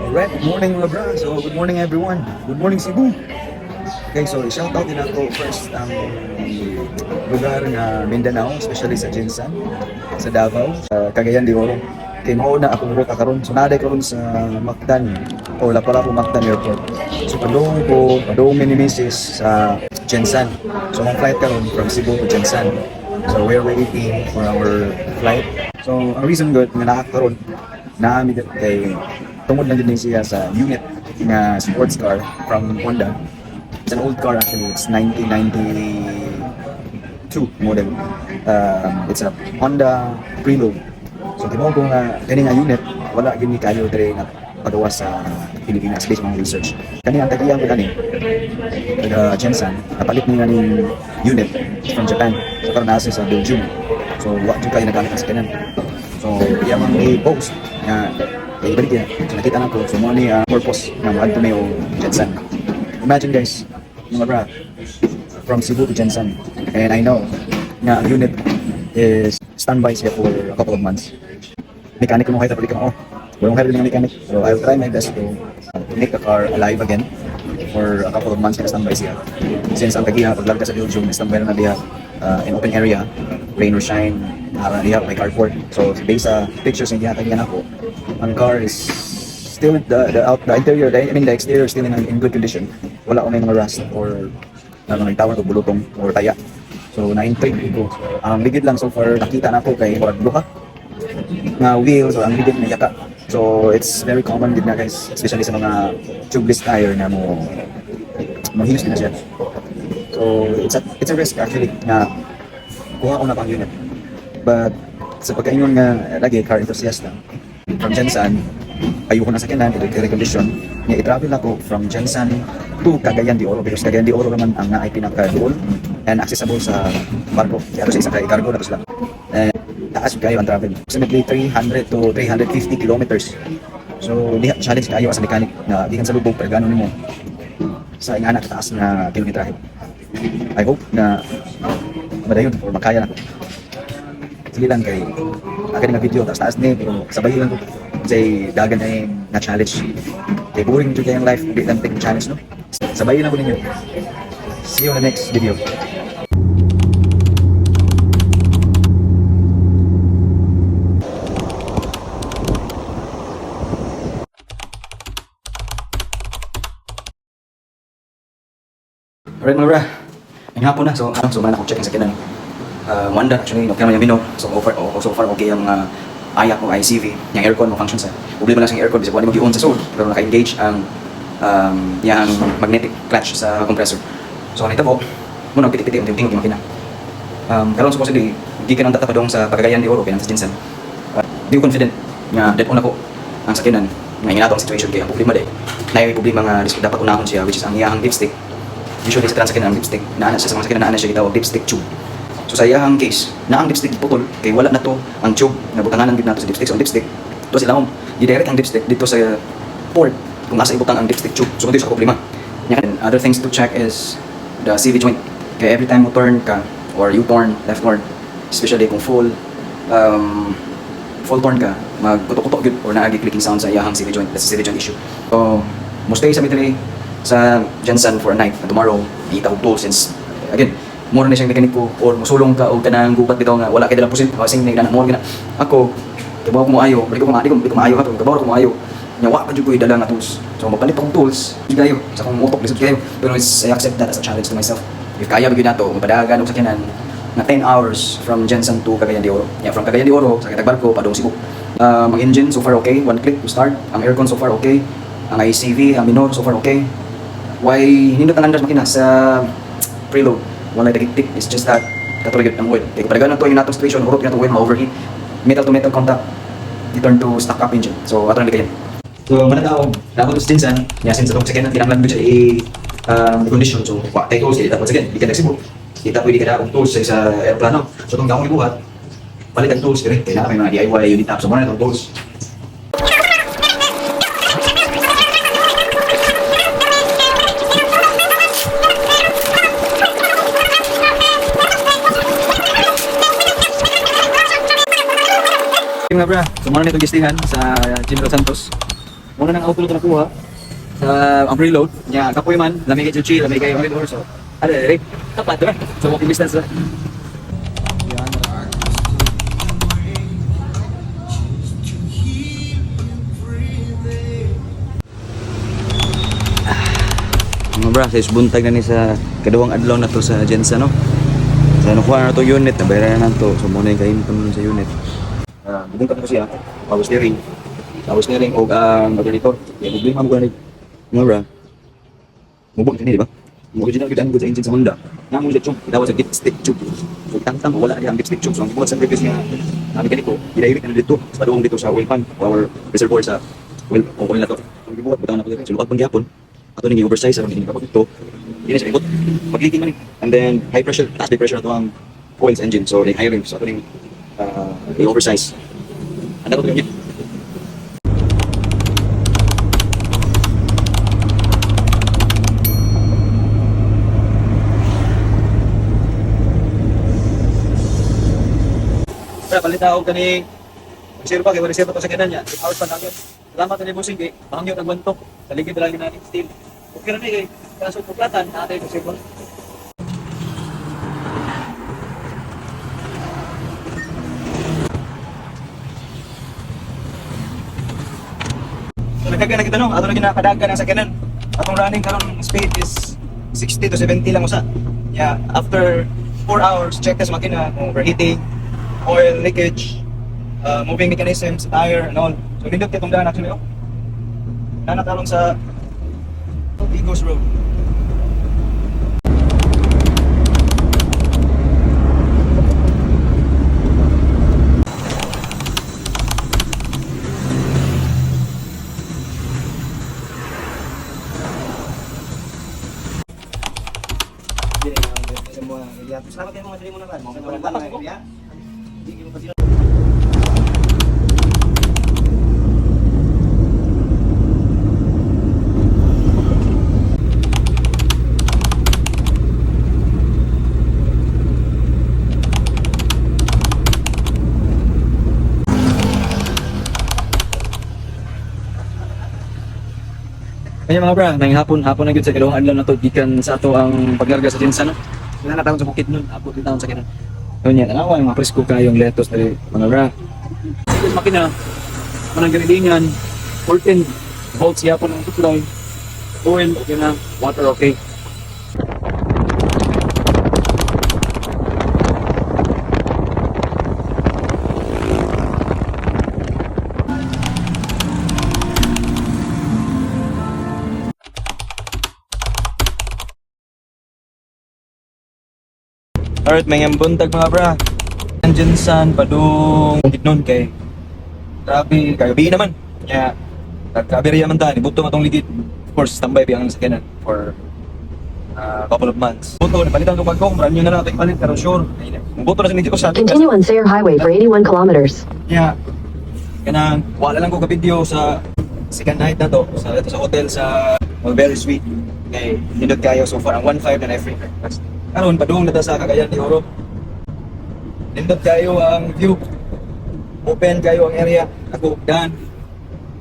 Alright, good morning mga bro. So, good morning everyone. Good morning Cebu. Okay, so shout out din ako first ang lugar nga Mindanao, especially sa Jinsan, sa Davao, sa Cagayan de Oro. Kay mao na akong ruta karon. So naday karon sa Mactan o Lapu-Lapu Mactan Airport. So padung mini misis sa Jinsan. So ang flight karon from Cebu to Jinsan. So we're waiting for our flight. So ang reason good nga naa karon naami kay tungod lang din siya sa unit nga sports car from Honda. It's an old car actually. It's 1992 model. It's a Honda Prelude. So tibaw ko nga kani nga unit wala gyud ni kayo dire nga pagawas sa Pilipinas based on research. Kani ang tagiyan ko kani taga Jinsan napalit niya ning unit from Japan. So karon nasa sa Belgium. So wa jud kayo nagamit sa kanan. So iya man i-post nga kaya ibalik yan. So nakita na ko. So mo ni purpose ng Antonio Jensen. Imagine guys, mga bra, from Cebu to Jensen. And I know na ang unit is standby siya for a couple of months. Mechanic ko mo kahit apalik ka mo. Walang kaya rin ng mechanic. So I'll try my best to make the car alive again for a couple of months na standby siya. Since ang tagiya, paglag ka sa Belgium, standby na diya in open area, rain or shine, diya may carport. So based sa pictures na diya ako, ang car is still the interior, the exterior is still in good condition. Wala ko may mga rust or nagtawag o bulutong or taya. So na-intrigue ko. Ang ligid lang so far nakita na ko kay murag duha nga wheels or ang ligid na yaka. So it's very common din na guys, especially sa mga tubeless tire na hilos din na siya. So it's a risk actually na kuha ko na pang unit. But sa pagkaingon nga lagi car enthusiast na from Jensan, ayoko na sa kanan, i-recondition niya i-travel ako from Jensan to Cagayan de Oro because Cagayan de Oro naman ang naay pinaka-doon and accessible sa barko. Kaya sa isang cargo na to sila. Taas kayo ang travel. Approximately 300 to 350 kilometers. So, challenge kayo as a mechanic na di kan sa lubog pero gano'n mo sa ingana taas na kilometrahe. I hope na madayon or makaya na ko. Sige lang kay akin nga video taas ni pero sabay lang ko say dagan ay na challenge kay boring jud kay ang life di lang take challenge no sabay lang ko ninyo. See you on the next video. Alright mga bra, ang hapon na so man ako checking sa kinan. Wanda actually, okay naman yung Mino. So far okay yung ayak mo ICV, yung aircon mo function sa. Problema lang sa aircon kasi wala mag-i-on sa soul, pero naka-engage ang yung magnetic clutch sa compressor. So kanita po, muna piti-piti ang tingting yung makina. Karon supposedly, hindi ka nang tatapadong sa Cagayan de Oro, kaya sa Jinsan. Di ko confident nga dead on ako ang sakinan nga inatong situation kaya ang problema day. Na yung problema nga dapat unahon siya which is ang iyang dipstick. Usually sa transakin ang dipstick, naana siya sa mga sakinan naana siya gitawag dipstick tube. So sa iyang case, na ang dipstick putol, kay wala na to ang tube na butanganan gid nato sa dipstick. So ang dipstick, to sila i-direct ang dipstick dito sa port kung asa ibutang ang dipstick tube. So dito sa problema. And other things to check is the CV joint. Kaya every time mo turn ka or you turn, left turn, especially kung full turn ka, magkutok-kutok gud or naagi clicking sound sa iyang CV joint. That's a CV joint issue. So, mo stay sa Midway sa Jensen for a night. And tomorrow, iita og tools since again, more na siyang mekaniko or musulong ka o kanang gubat bitaw nga wala kay dalang pusin kasing na mo gina ako kibaw ko maayo balik ko maayo ha kibaw ko maayo nya wa pa jud ko idala nga tools so mapalit akong tools gayo sa akong utok lisod kayo pero I accept that as a challenge to myself if kaya bigyan nato mapadagan og sakyanan na 10 hours from Jensen to Cagayan de Oro from Cagayan de Oro sa barko padung Cebu ang engine so far okay, one click to start ang aircon so far okay, ang ICV ang minor so far okay, why nindot ang andar makina sa preload wala dagiti, it's just that katulad ng oil. Kaya kapag ganun to yung natong situation, hurot yung natong oil, ma-overheat, metal to metal contact, return to stock up engine. So, ato lang kayan. So, manatao, dapat to stinsan, niya since itong second, tinanglan ko siya i-condition. So, tayo tools, kaya dapat second, di ka nagsibol. Kita pwede ka na akong tools sa aeroplano. So, itong gamong ibuhat, palit ang tools, kailangan may mga DIY unit apps. So, muna itong tools. Mga bra, so muna nitong gistingan sa General Santos. Muna nang auto na nakuha sa ang preload niya kapoy man lamig kay Chuchi lamig kay Marilor so are tapat ra so walking distance ra. Mga bra, sa isbuntag na ni sa kaduwang adlaw na to sa Jensa, no? Sa nakuha na to unit, nabayaran na to. So muna yung kainton sa unit. Bubuntag ko siya, power steering. Power steering o ang moderator. Yung problema mo ko na mga bra. Mubog ka di ba? Mo original gud ang sa engine sa Honda. Nga mo tube, itawa sa dipstick tube. So tangtang wala ang dipstick tube. So ang buhat sa previous nga mekaniko, i-direct na dito sa padung dito sa oil pan, power reservoir sa oil na to. Ang gibuhat butaw na ko dito. So luwag pang gyapon. Ato ning oversize aron hindi kapag ito. Ini sa ikot. Pag-leaking man. And then high pressure, taas pressure ato ang oil sa engine. So like high rim. So ato ning oversize. Anda ko ito. Para balita ako kani reserva kay reserva to sa kanan niya. Hours pa lang yun. Salamat ni Busing kay mahangyo nagbantok. Sa ligid lang natin steel. Okay na ni kaso puklatan natin reserva. So nagdagan na kita no, ato na ginakadagan ang sakyanan. Atong running karon speed is 60 to 70 lang usa. Yeah, after 4 hours check sa makina kung overheating, oil leakage, moving mechanisms, tire and all. So nindot kitong daan actually oh. Nanatalong sa Igos Road. Salamat kayo mga dali mo naman. Kaya mga bra, nang hapon na gyud sa kadawang adlaw na to gikan sa ato ang paglarga sa Jensa no. Wala na tawon sa bukid nun, abot din tawon sa kinan. Yun yan, tanawa yung mga presko kayong lettuce na mga bra. Sige makina, manang garilingan, 14 volts yapon ang supply, oil okay na, water okay. Alright, may buntag mga bra. Andyan san, padung nun kay grabe, kagabi naman. Kaya, nagkabiriya man ta, nibuto matong ligid. Of course, standby biyang sakyanan for couple of months. Buto, napalitan ko pagkong, brand new na lang ito ipalit, pero sure. Buto na sa medyo ko sa atin. Continue on Sayre Highway for 81 kilometers. Yeah. Kaya wala lang ko ka-video sa second night na to, sa hotel sa Mulberry Suite. Okay, nindot kayo so far ang 1.5 na free breakfast. Karon padung na ta sa Cagayan de Oro. Nindot kayo ang view. Open kayo ang area. Ako dan.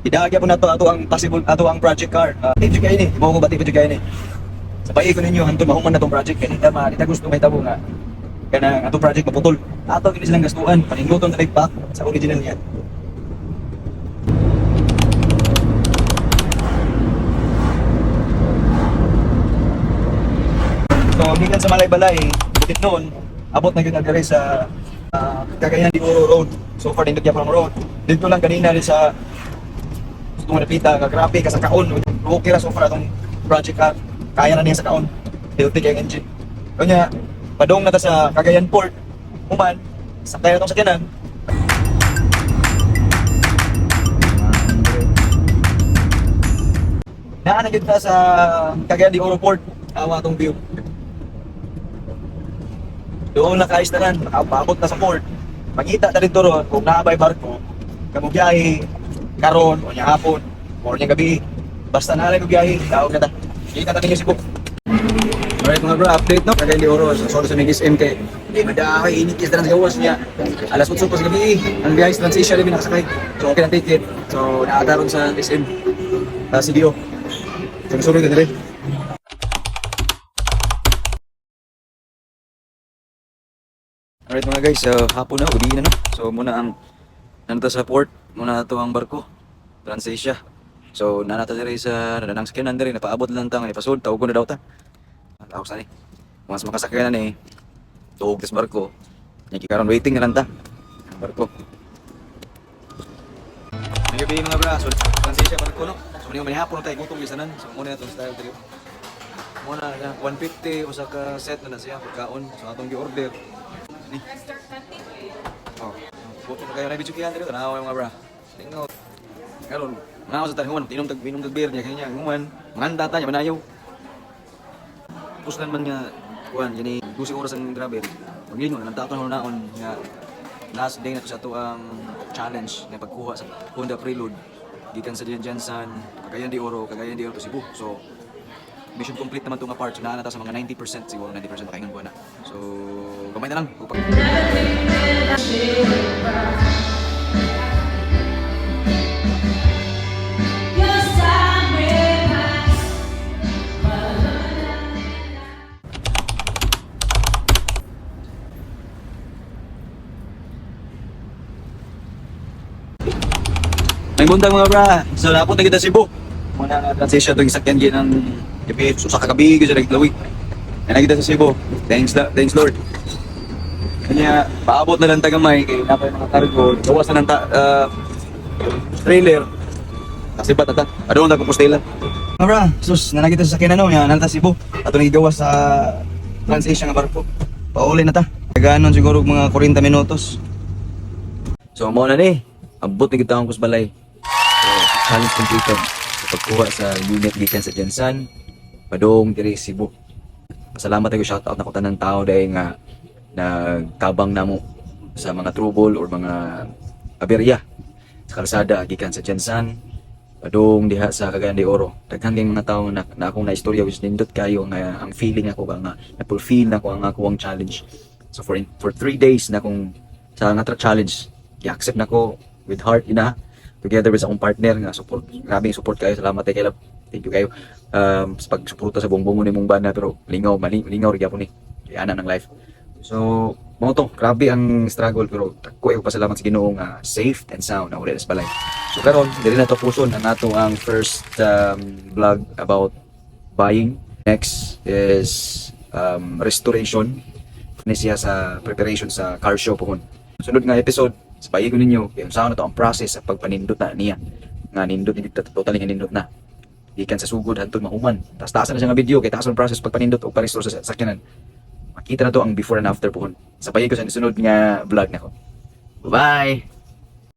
Idagya po na to ato ang possible ato ang project car. Tip kayo ni, mo ko bati video kayo ni. Sabay ko ninyo hantod mahuman na tong project kanita dita gusto may tabo nga. Kana ato project maputol. Ato kini silang gastuan, paningluton sa pack sa original niya. So, gikan sa Malay-Balay, butit noon, abot na yun agari sa Cagayan de Oro Road. So far, nindot yapang road. Dito lang kanina rin sa gusto mo napita, grabe ka sa kaon. Okay ra so far itong project ka. Kaya na niya sa kaon. Healthy kayong engine. Kanya, padong na ta sa Cagayan Port. Human, sakay na itong sakyanan. Naanan yun na sa Cagayan de Oro Port. Awa itong view. Doon nakaayos na lang, nakapabot na sa port. Magkita na rin to ron kung naabay barko, kamubiyahe, karon, o niya hapon, o niya gabi. Basta nalay ko biyahe, tawag na ta. Kita natin yung sibuk. Alright mga bro, update no? Cagayan de Oro, sa sa may SM kay hindi madahay, inikis na lang sa gawas niya. Alas 8 pa sa gabi, ang biyahe sa Transisya rin nakasakay. So okay na ticket, so naataron sa SM. CDO. So sorry ka dire. Alright mga guys, hapon na, gabi na no. So muna ang nanata sa port, muna to ang barko, Transasia. So nanata dire sa nanang sakyanan dire, napaabot lang ta, ipasod, tawag ko na daw ta. Tapos na ni, mas makasakyanan ni, tuog sa barko. Yung karon waiting na lang ta, ang barko. May gabi mga bra, so Transasia barko no. So muna manihapon tayo gutong lisanan, so muna itong style dire. Muna 150 usa ka set na siya pagkaon, so atong gi-order. Ni. Oh, buto na kayo na video kiyan dito, tanaw mga bra. Tingnan. Karon, mga sa tanong, inom tag beer niya kanya, nguman, manganda ta nya manayaw. Puslan man nga kuan, gini 12 oras ang travel. Maglingon nang taton naon nga last day na to sa ato ang challenge na pagkuha sa Honda Prelude gikan sa Jansan, Cagayan de Oro to Cebu. So mission complete naman itong part. So, naanata sa mga 90%, siguro 90% makaingan ko na. So, kamay na lang. May buntag mga bra. So, napot na kita Cebu. Muna nga transition itong isakyan ng gabi. So, sa kagabi, gusto nagtlawig. Kaya nakita sa Cebu. Thanks Lord. Kanya, paabot na lang tagamay. Kaya napay mga cargo. Gawas na ng trailer. Kasi ba tata? Ano na kupustela? Mga bra, sus, na nakita sa sakyan nalata Cebu. Ato nagigawas sa transition nga barko. Pauli na ta. Gano'n siguro mga 40 minutos. So, mo na ni. Abot na kita akong kusbalay. So, challenge completed. Pagkuha sa unit gikan sa Jansan, padong diri Cebu. Pasalamat ako, shoutout na ko tanang tao dahil nga nagtabang namo sa mga trouble or mga aberya sa kalsada gikan sa Jansan, padong diha sa Cagayan de Oro. Daghang kay mga tao na akong naistorya which nindot kayo nga ang feeling ako nga na-fulfill na ko ang akong challenge. So for 3 days na akong sa nga challenge, i-accept na ko with heart ina together with akong partner nga support. Grabing support kayo. Salamat kay Love. Thank you kayo. Sa pagsuporta sa buong-buong ni mong banda pero lingaw ri gyapon ni. Kaya ana ng life. So, mo to, grabe ang struggle pero ko ay pasalamat sa Ginoo nga safe and sound na uli sa balay. So karon diri na to puson ang ato ang first vlog about buying. Next is restoration. Ni siya sa preparation sa car show pohon. Sunod nga episode sa payo ko ninyo kung saan na to ang process sa pagpanindot na niya nga nindot totally nga nindot na gikan sa sugod hantod mahuman taas na siya nga video kay taas ang process pagpanindot o pa-restore sa sakyanan. Makita na to ang before and after pohon sa payo ko sa sunod nga vlog nako. Bye.